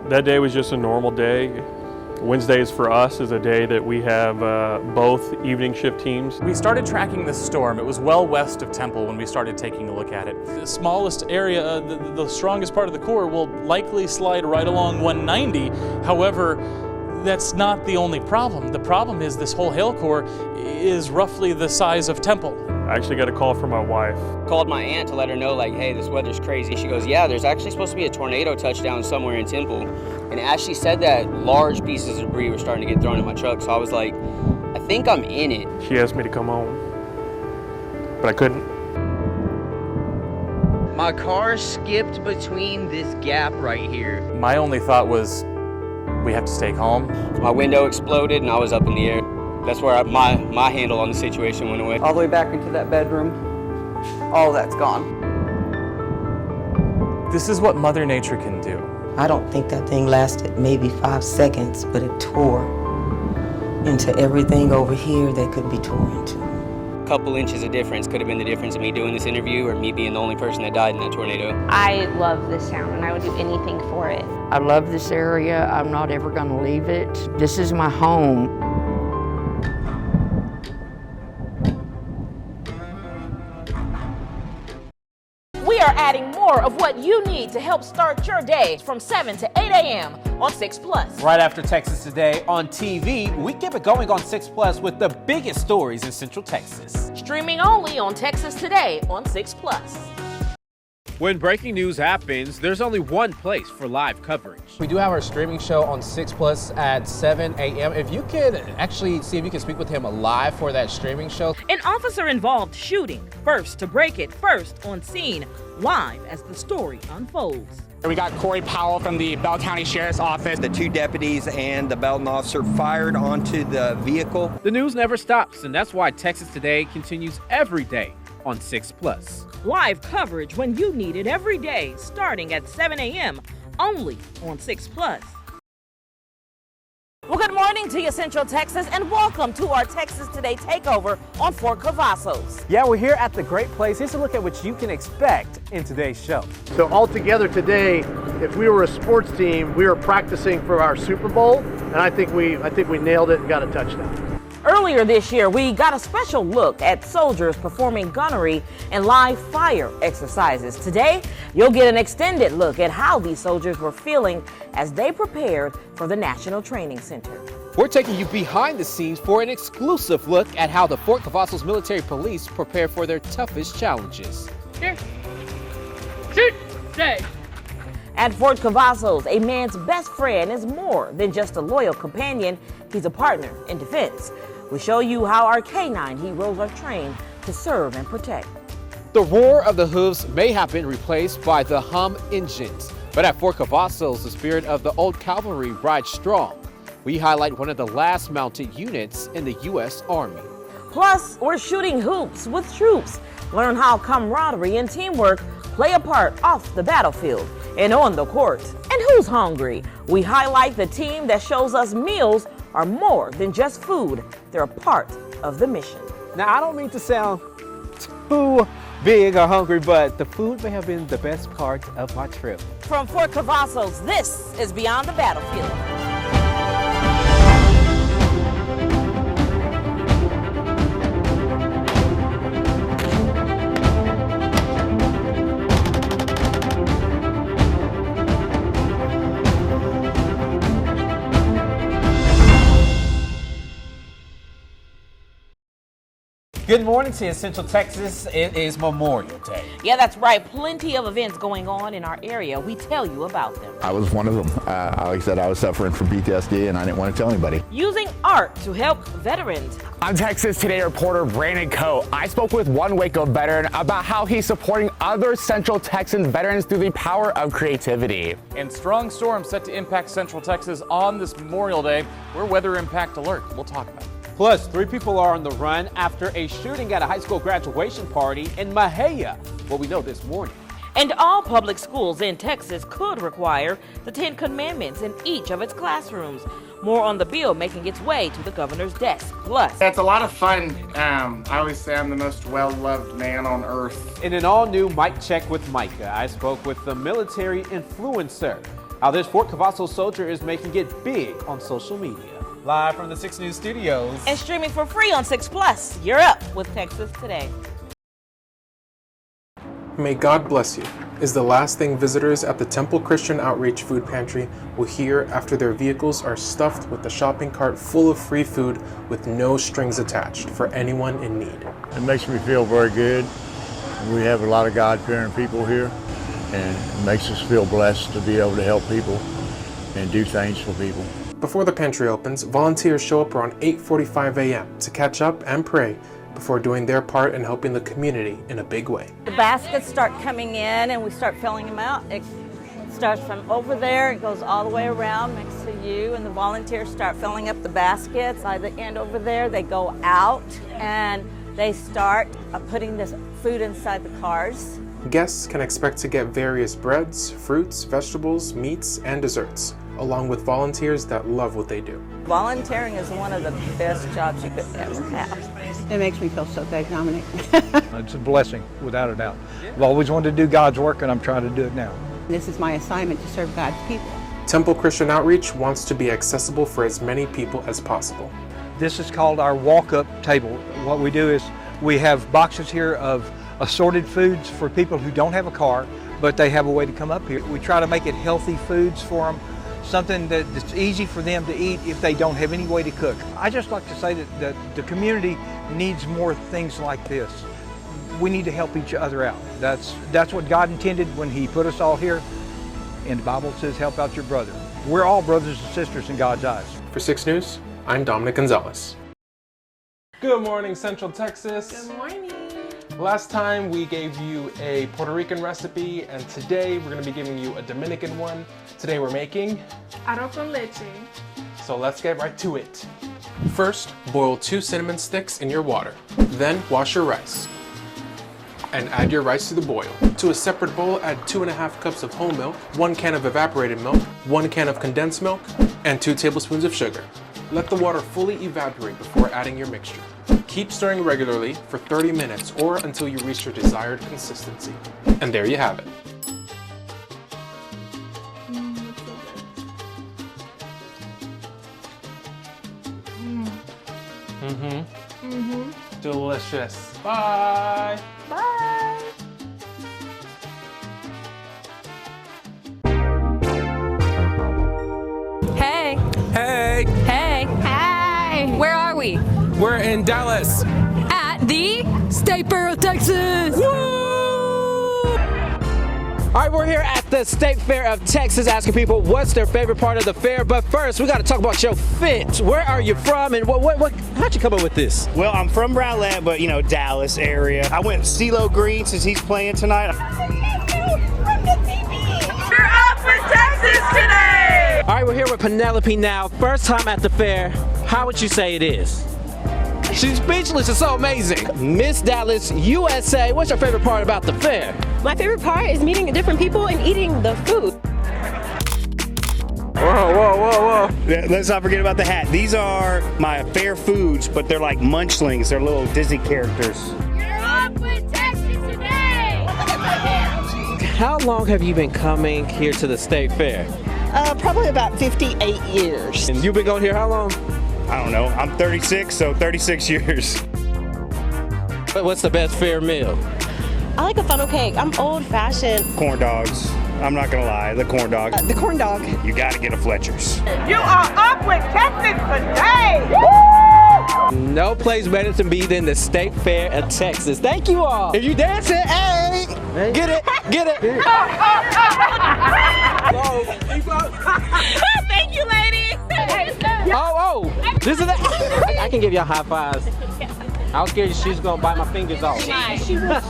That day was just a normal day. Wednesdays for us is a day that we have both evening shift teams. We started tracking this storm. It was well west of Temple when we started taking a look at it. The smallest area, the strongest part of the core will likely slide right along 190. However, that's not the only problem. The problem is this whole hail core is roughly the size of Temple. I actually got a call from my wife. Called my aunt to let her know, like, hey, this weather's crazy. She goes, yeah, there's actually supposed to be a tornado touchdown somewhere in Temple. And as she said that, large pieces of debris were starting to get thrown in my truck. So I was like, I think I'm in it. She asked me to come home, but I couldn't. My car skipped between this gap right here. My only thought was, we have to stay calm. My window exploded and I was up in the air. That's where my handle on the situation went away. All the way back into that bedroom, all that's gone. This is what Mother Nature can do. I don't think that thing lasted maybe 5 seconds, but it tore into everything over here that could be tore into. A couple inches of difference could have been the difference of me doing this interview or me being the only person that died in that tornado. I love this sound and I would do anything for it. I love this area. I'm not ever going to leave it. This is my home. We are adding more of what you need to help start your day from 7 to 8 a.m. on 6 Plus. Right after Texas Today on TV, we keep it going on 6 Plus with the biggest stories in Central Texas. Streaming only on Texas Today on 6 Plus. When breaking news happens, there's only one place for live coverage. We do have our streaming show on 6 Plus at 7 a.m. If you could actually see if you can speak with him live for that streaming show. An officer involved shooting, first to break it, first on scene, live as the story unfolds. We got Corey Powell from the Bell County Sheriff's Office. The two deputies and the Belton officer fired onto the vehicle. The news never stops, and that's why Texas Today continues every day on 6 Plus. Live coverage when you need it every day, starting at 7 a.m. only on 6 Plus. Well, good morning to you, Central Texas, and welcome to our Texas Today takeover on Fort Cavazos. Yeah, we're here at the Great Place. Here's a look at what you can expect in today's show. So all together today, if we were a sports team, we were practicing for our Super Bowl, and I think we nailed it and got a touchdown. Earlier this year, we got a special look at soldiers performing gunnery and live fire exercises. Today, you'll get an extended look at how these soldiers were feeling as they prepared for the National Training Center. We're taking you behind the scenes for an exclusive look at how the Fort Cavazos Military Police prepare for their toughest challenges. Shoot! Stay! At Fort Cavazos, a man's best friend is more than just a loyal companion. He's a partner in defense. We show you how our K9 heroes are trained to serve and protect. The roar of the hooves may have been replaced by the hum engines, but at Fort Cavazos, the spirit of the old cavalry rides strong. We highlight one of the last mounted units in the U.S. Army. Plus, we're shooting hoops with troops. Learn how camaraderie and teamwork play a part off the battlefield and on the court. And who's hungry? We highlight the team that shows us meals are more than just food. They're a part of the mission. Now, I don't mean to sound too big or hungry, but the food may have been the best part of my trip. From Fort Cavazos, this is Beyond the Battlefield. Good morning to you, Central Texas. It is Memorial Day. Yeah, that's right. Plenty of events going on in our area. We tell you about them. I was one of them. Like I said, I was suffering from PTSD and I didn't want to tell anybody. Using art to help veterans. I'm Texas Today reporter Brandon Coe. I spoke with one Waco veteran about how he's supporting other Central Texan veterans through the power of creativity. And strong storms set to impact Central Texas on this Memorial Day. We're weather impact alert. We'll talk about it. Plus, 3 people are on the run after a shooting at a high school graduation party in Mahia. What we know this morning. And all public schools in Texas could require the 10 Commandments in each of its classrooms. More on the bill making its way to the governor's desk. Plus, it's a lot of fun. I always say I'm the most well-loved man on earth. In an all-new Mic Check with Micah, I spoke with the military influencer. how this Fort Cavasso soldier is making it big on social media. Live from the 6 News studios. And streaming for free on 6 Plus. You're up with Texas Today. May God bless you is the last thing visitors at the Temple Christian Outreach Food Pantry will hear after their vehicles are stuffed with a shopping cart full of free food with no strings attached for anyone in need. It makes me feel very good. We have a lot of God-fearing people here, and it makes us feel blessed to be able to help people and do things for people. Before the pantry opens, volunteers show up around 8:45 a.m. to catch up and pray before doing their part in helping the community in a big way. The baskets start coming in and we start filling them out. It starts from over there, it goes all the way around next to you, and the volunteers start filling up the baskets. By the end over there, they go out and they start putting this food inside the cars. Guests can expect to get various breads, fruits, vegetables, meats, and desserts, along with volunteers that love what they do. Volunteering is one of the best jobs you could ever have. It makes me feel so good, Dominic. It's a blessing, without a doubt. I've always wanted to do God's work, and I'm trying to do it now. This is my assignment, to serve God's people. Temple Christian Outreach wants to be accessible for as many people as possible. This is called our walk-up table. What we do is we have boxes here of assorted foods for people who don't have a car, but they have a way to come up here. We try to make it healthy foods for them, something that's easy for them to eat if they don't have any way to cook. I just like to say that the community needs more things like this. We need to help each other out. That's what God intended when He put us all here. And the Bible says, help out your brother. We're all brothers and sisters in God's eyes. For 6 News, I'm Dominic Gonzalez. Good morning, Central Texas. Good morning. Last time we gave you a Puerto Rican recipe, and today we're going to be giving you a Dominican one. Today we're making arroz con leche. So let's get right to it. First, boil 2 cinnamon sticks in your water. Then wash your rice and add your rice to the boil. To a separate bowl, add 2.5 cups of whole milk, 1 can of evaporated milk, 1 can of condensed milk, and 2 tablespoons of sugar. Let the water fully evaporate before adding your mixture. Keep stirring regularly for 30 minutes or until you reach your desired consistency. And there you have it. Delicious. Bye. Bye. Hey. Hey. Hey. Hey. Where are we? We're in Dallas. At the State Fair of Texas. All right, we're here at the State Fair of Texas asking people what's their favorite part of the fair. But first, we got to talk about your fit. Where are you from, and how'd you come up with this? Well, I'm from Broward, but Dallas area. I went CeeLo Green since he's playing tonight. You're up with Texas today. All right, we're here with Penelope now. First time at the fair. How would you say it is? She's speechless. It's so amazing. Miss Dallas, USA. What's your favorite part about the fair? My favorite part is meeting different people and eating the food. Whoa. Let's not forget about the hat. These are my fair foods, but they're like munchlings. They're little Disney characters. You're up with Texas today. How long have you been coming here to the State Fair? Probably about 58 years. And you've been going here how long? I don't know. I'm 36, so 36 years. What's the best fair meal? I like a funnel cake. I'm old-fashioned. Corn dogs. I'm not gonna lie, the corn dog. The corn dog. You gotta get a Fletcher's. You are up with Texas today. No place better to be than the State Fair of Texas. Thank you all. If you dancing, hey, get it. Thank you, ladies. Oh, this is it. I can give y'all high fives. I was scared she was gonna bite my fingers off. She was